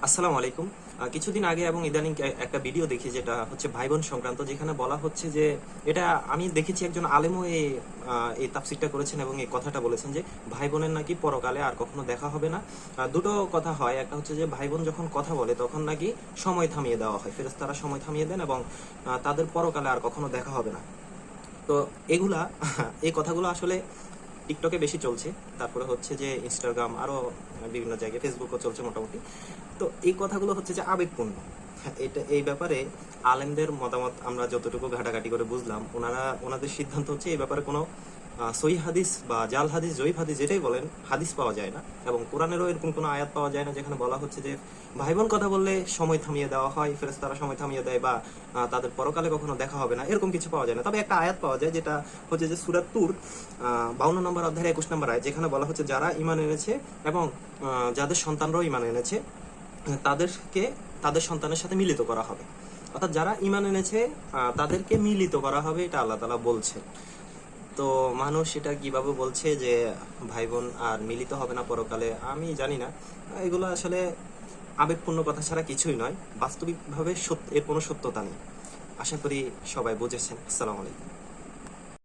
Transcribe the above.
আসসালামু আলাইকুম। কিছুদিন আগে এবং ইদানিং একটা ভিডিও দেখি, যেটা হচ্ছে ভাই বোন সংক্রান্ত, যেখানে বলা হচ্ছে যে এটা আমি দেখেছি একজন আলেমও এই তাফসীরটা করেছেন এবং এই কথাটা বলেছেন যে ভাই বোনের নাকি পরকালে আর কখনো দেখা হবে না। দুটো কথা হয়, একটা হচ্ছে যে ভাই বোন যখন কথা বলে তখন নাকি সময় থামিয়ে দেওয়া হয়, ফেরেশতারা সময় থামিয়ে দেন এবং তাদের পরকালে আর কখনো দেখা হবে না। তো এগুলা এই কথাগুলো আসলে টিকটকে বেশি চলছে, তারপরে হচ্ছে যে ইনস্টাগ্রাম, আরো বিভিন্ন জায়গায় ফেসবুকও চলছে মোটামুটি। তো এই কথাগুলো হচ্ছে যে আবেগপূর্ণ। হ্যাঁ, এই ব্যাপারে আলেমদের মতামত আমরা যতটুকু ঘাটাঘাটি করে বুঝলাম, ওনাদের সিদ্ধান্ত হচ্ছে এই ব্যাপারে কোনো সহি হাদিস বা জাল হাদিস, জয়ীফ হাদিস যেটাই বলেন, হাদিস পাওয়া যায় না। এবং কোরআনেরও এরকম কোনো আয়াত পাওয়া যায় না যেখানে বলা হচ্ছে যে ভাই বোন কথা বললে সময় থামিয়ে দেওয়া হয়, ফেরেশতারা সময় থামিয়ে দেয়, বা তাদের পরকালে কখনো দেখা হবে না, এরকম কিছু পাওয়া যায় না। তবে একটা আয়াত পাওয়া যায়, যেটা হচ্ছে যে সূরা তুর 52 নম্বর অধ্যায়ের 21 নম্বর আয়াত, যেখানে বলা হচ্ছে যারা ঈমান এনেছে এবং যাদের সন্তানরাও ঈমান এনেছে তাদেরকে তাদের সন্তানের সাথে মিলিত করা হবে। অর্থাৎ যারা ঈমান এনেছে তাদেরকে মিলিত করা হবে, এটা আল্লাহ তাআলা বলছে। তো মানুষ এটা কিভাবে বলছে যে ভাই বোন আর মিলিত হবে না পরকালে, আমি জানি না। এগুলো আসলে আবেগপূর্ণ কথা ছাড়া কিছুই নয়, বাস্তবিকভাবে এর কোনো সত্যতা নেই। আশা করি সবাই বুঝেছেন। আসসালামু আলাইকুম।